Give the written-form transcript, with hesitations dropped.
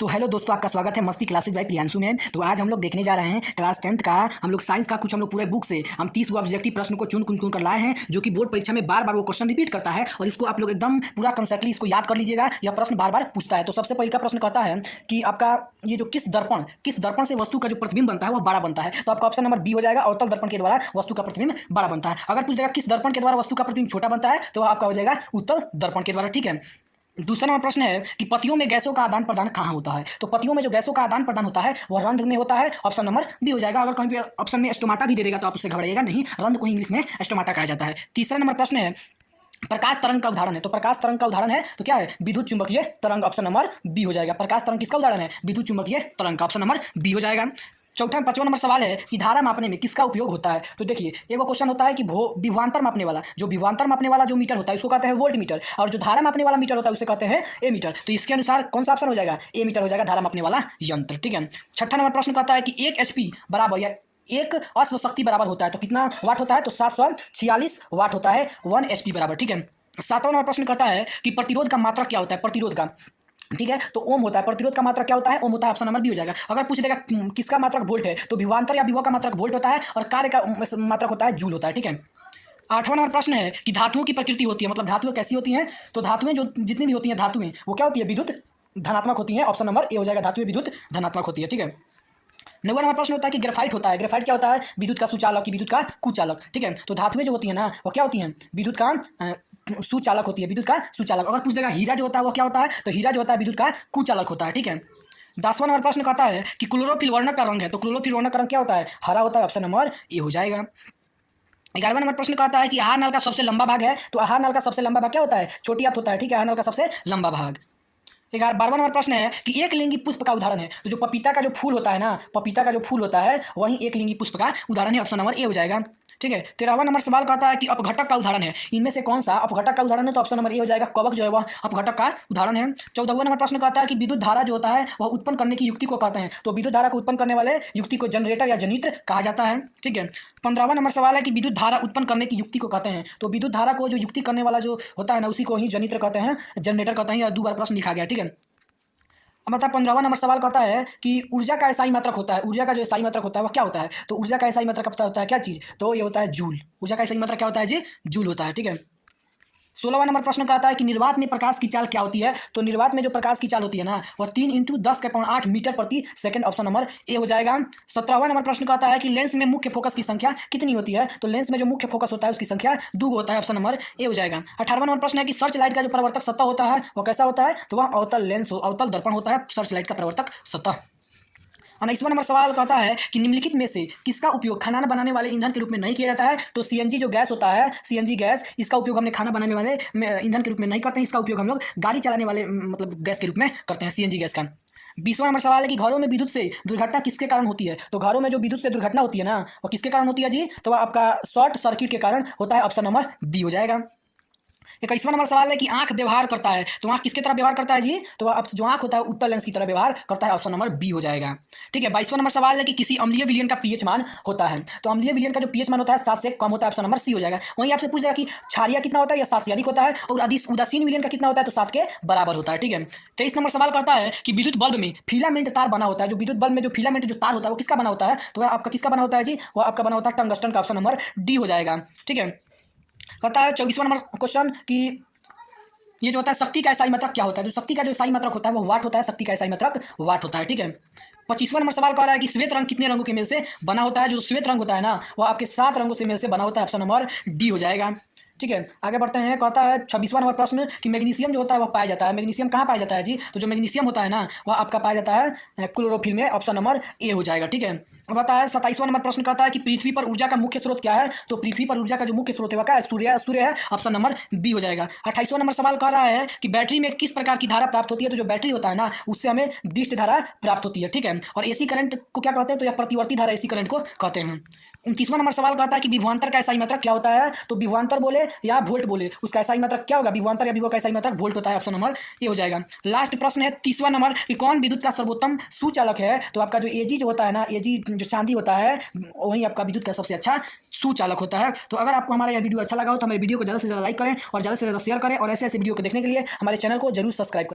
तो हेलो दोस्तों, आपका स्वागत है मस्ती क्लासेज बाय प्रियांशु में। तो आज हम लोग देखने जा रहे हैं क्लास 10th का हम लोग साइंस का कुछ हम लोग पूरे बुक से हम 30 गो ऑब्जेक्टिव प्रश्न को चुन कर लाए हैं, जो कि बोर्ड परीक्षा में बार बार वो क्वेश्चन रिपीट करता है और इसको आप लोग एकदम पूरा कंसेप्टली इसको याद कर लीजिएगा। यह प्रश्न बार बार पूछता है। तो सबसे पहले का प्रश्न कहता है कि आपका ये जो किस दर्पण से वस्तु का जो प्रतिबिंब बनता है वह बड़ा बनता है। तो आपका ऑप्शन नंबर बी हो जाएगा, अवतल दर्पण के द्वारा वस्तु का प्रतिबिंब बड़ा बनता है। अगर पूछ जाएगा किस दर्पण के द्वारा वस्तु का प्रतिबिंब छोटा बनता है, तो आपका हो जाएगा उत्तल दर्पण के द्वारा। ठीक है। दूसरा नंबर प्रश्न है कि पतियों में गैसों का आदान प्रदान कहाँ होता है। तो पतियों में जो गैसों का आदान प्रदान होता है वह रंध्र में होता है। ऑप्शन नंबर बी हो जाएगा। अगर कहीं पे ऑप्शन में स्टोमाटा भी दे देगा तो आप उससे घबराइएगा नहीं, रंध्र को इंग्लिश में स्टोमाटा कहा जाता है। तीसरा नंबर प्रश्न है प्रकाश तरंग का उदाहरण है। तो प्रकाश तरंग का उदाहरण है तो क्या है, विद्युत चुंबकीय तरंग। ऑप्शन नंबर बी हो जाएगा। प्रकाश तरंग किसका उदाहरण है, विद्युत चुंबकीय तरंग का। ऑप्शन नंबर बी हो जाएगा। पांचवा नंबर सवाल है कि धारा मापने में किसका उपयोग होता है। तो देखिए, एक क्वेश्चन होता है कि विभवांतर मापने वाला जो मीटर होता है उसको कहते हैं वोल्ट मीटर, और जो धारा मापने वाला मीटर होता है उसे कहते हैं ए मीटर। तो इसके अनुसार कौन सा ऑप्शन हो जाएगा, ए मीटर हो जाएगा, धारा मापने वाला यंत्र। ठीक है। छठा नंबर प्रश्न कहता है कि 1 HP बराबर या एक अश्व शक्ति बराबर होता है तो कितना वाट होता है, तो 746 वाट होता है 1 HP बराबर। ठीक है। सातवां नंबर प्रश्न कहता है कि प्रतिरोध का मात्रक क्या होता है, प्रतिरोध का। ठीक है, तो ओम होता है। प्रतिरोध का मात्रक क्या होता है, ओम होता है। ऑप्शन नंबर बी हो जाएगा। अगर पूछ देगा किसका मात्रक वोल्ट है, तो विभवांतर या विभव का मात्रक वोल्ट होता है और कार्य का मात्रक होता है जूल होता है। ठीक है। आठवां नंबर प्रश्न है कि धातुओं की प्रकृति होती है, मतलब धातुएं कैसी होती हैं। तो धातुएं जो जितनी भी होती हैं धातुएं वो क्या होती है, विद्युत धनात्मक होती हैं। ऑप्शन नंबर ए हो जाएगा, धातुएं विद्युत धनात्मक होती है। ठीक है। नौवां नंबर प्रश्न होता है कि ग्रेफाइट होता है। ग्रेफाइट क्या होता है, विद्युत का सुचालक की विद्युत का कुचालक। ठीक है। तो धातुएं जो होती है ना वो क्या होती हैं, विद्युत का सुचालक होती है, विद्युत का सुचालक। अगर पूछ देगा हीरा जो होता है वो क्या होता है, तो हीरा जो होता है विद्युत का कुचालक होता है। ठीक है। 10वां नंबर प्रश्न कहता है कि क्लोरोफिल वर्णक का रंग है। तो क्लोरोफिल वर्णक का रंग क्या होता है, हरा होता है। ऑप्शन नंबर ए हो जाएगा। 11वां नंबर प्रश्न कहता है कि आहार नल का सबसे लंबा भाग है। तो आहार नल का सबसे लंबा भाग क्या होता है, छोटी आंत होता है। ठीक है, आहार नल का सबसे लंबा भाग। 12वां नंबर प्रश्न है कि एक लिंगी पुष्प का उदाहरण है। तो जो पपीता का जो फूल होता है ना, पपीता का जो फूल होता है वही एक लिंगी पुष्प का उदाहरण है। ऑप्शन नंबर ए हो जाएगा। ठीक है। 13वां नंबर सवाल कहता है कि अपघटक का उदाहरण है। इनमें से कौन सा अपघटक का उदाहरण है, तो ऑप्शन नंबर ए हो जाएगा, कवक जो है वह अपघटक का उदाहरण है। 14वां नंबर प्रश्न कहता है कि विद्युत धारा जो होता है वह उत्पन्न करने की युक्ति को कहते हैं। तो विद्युत धारा को उत्पन्न करने वाले युक्ति को जनरेटर या जनित्र कहा जाता है। ठीक है। 15वां नंबर सवाल है कि विद्युत धारा उत्पन्न करने की युक्ति को कहते हैं। तो विद्युत धारा को जो युक्ति करने वाला जो होता है ना उसी को ही जनित्र कहते हैं, जनरेटर कहते हैं। या 2 बार प्रश्न लिखा गया। ठीक है। अब मतलब 15वां नंबर सवाल कहता है कि ऊर्जा का एसआई मात्रक होता है। ऊर्जा का जो एसआई मात्रक होता है वो क्या होता है, तो ऊर्जा का एसआई मात्रक पता होता है क्या चीज़, तो ये होता है जूल। ऊर्जा का एसआई मात्रक क्या होता है जी, जूल होता है। ठीक है। 16वां नंबर प्रश्न कहता है कि निर्वात में प्रकाश की चाल क्या होती है। तो निर्वात में जो प्रकाश की चाल होती है ना वह 3 × 10⁸ मीटर प्रति सेकंड। ऑप्शन नंबर ए हो जाएगा। 17वां नंबर प्रश्न कहता है कि लेंस में मुख्य फोकस की संख्या कितनी होती है। तो लेंस में जो मुख्य फोकस होता है उसकी संख्या 2 होता है। ऑप्शन नंबर ए हो जाएगा। 18वां नंबर प्रश्न है कि सर्च लाइट का जो प्रवर्तक सतह होता है वह कैसा होता है, तो वह अवतल दर्पण होता है सर्च लाइट का प्रवर्तक सतह। 19वां नंबर सवाल कहता है कि निम्नलिखित में से किसका उपयोग खाना बनाने वाले ईंधन के रूप में नहीं किया जाता है। तो सीएनजी जो गैस होता है, सीएनजी गैस, इसका उपयोग हमने खाना बनाने वाले ईंधन के रूप में नहीं करते हैं। इसका उपयोग हम लोग गाड़ी चलाने वाले मतलब गैस के रूप में करते हैं, सीएनजी गैस का। 20वां नंबर सवाल है कि घरों में विद्युत से दुर्घटना किसके कारण होती है। तो घरों में जो विद्युत से दुर्घटना होती है ना वो किसके कारण होती है जी, तो वह आपका शॉर्ट सर्किट के कारण होता है। ऑप्शन नंबर बी हो जाएगा। 21वां नंबर सवाल है कि आंख व्यवहार करता है। तो आंख किसके तरह व्यवहार करता है जी, तो अब जो आंख होता है उत्तल लेंस की तरह व्यवहार करता है। ऑप्शन नंबर बी हो जाएगा। ठीक है। 22वां नंबर सवाल है कि किसी अम्लीय विलयन का पीएच मान होता है। तो अम्लीय विलयन का जो पीएच मान होता है 7 से कम होता है। ऑप्शन नंबर सी हो जाएगा। वहीं आपसे पूछ जाएगा कि क्षारीय कितना होता है, या 7 से अधिक होता है, और उदासीन विलयन का कितना होता है, तो 7 के बराबर होता है। ठीक है। 23 नंबर सवाल कहता है कि विद्युत बल्ब में फिलामेंट तार बना होता है। जो विद्युत बल्ब में जो फिलामेंट जो तार होता है वो किसका बना होता है, तो वह आपका किसका बना होता है जी, वो आपका बना होता है टंगस्टन का। ऑप्शन नंबर डी हो जाएगा। ठीक है। कहता है 24वां नंबर क्वेश्चन कि ये जो होता है शक्ति का एसआई मात्रक क्या होता है। जो शक्ति का जो एसआई मात्रक होता है वो वाट होता है। शक्ति का एसआई मात्रक वाट होता है। ठीक है। 25वां नंबर सवाल कह रहा है कि श्वेत रंग कितने रंगों के मेल से बना होता है। जो श्वेत रंग होता है ना वो आपके 7 रंगों से मेल से बना होता है। ऑप्शन नंबर डी हो जाएगा। ठीक है। आगे बढ़ते हैं। कहता है 26वां नंबर प्रश्न कि मैग्नीशियम जो होता है वह पाया जाता है। मैग्नीशियम कहाँ पाया जाता है जी, तो जो मैग्नीशियम होता है ना वह आपका पाया जाता है क्लोरोफिल में। ऑप्शन नंबर ए हो जाएगा। ठीक है। अब आता है 27वां नंबर प्रश्न कहता है कि पृथ्वी पर ऊर्जा का मुख्य स्रोत क्या है। तो पृथ्वी पर ऊर्जा का जो मुख्य स्रोत है वह क्या है, सूर्य है। ऑप्शन नंबर बी हो जाएगा। 28वां नंबर सवाल कह रहा है कि बैटरी में किस प्रकार की धारा प्राप्त होती है। तो जो बैटरी होता है ना उससे हमें डिस्ट धारा प्राप्त होती है। ठीक है। और एसी करंट को क्या कहते हैं, तो यह प्रतिवर्ती धारा एसी करंट को कहते हैं। 29वां नंबर सवाल कहता है कि विभवांतर का एसआई मात्रक क्या होता है। तो विभवांतर बोले या वोल्ट बोले उसका एसआई मात्रक क्या होगा, विभवांतर या विभव का एसआई मात्रक वोल्ट होता है। ऑप्शन नंबर ए हो जाएगा। लास्ट प्रश्न है 30वां नंबर कि कौन विद्युत का सर्वोत्तम सुचालक है। तो आपका जो एजी जो होता है ना, एजी जो चांदी होता है वही आपका विद्युत का सबसे अच्छा सुचालक होता है। तो अगर आपको हमारा यह वीडियो अच्छा लगा हो तो हमारे वीडियो को ज़्यादा से ज़्यादा लाइक करें और ज़्यादा से ज़्यादा शेयर करें, और ऐसे ऐसे वीडियो को देखने के लिए हमारे चैनल को जरूर सब्सक्राइब करें।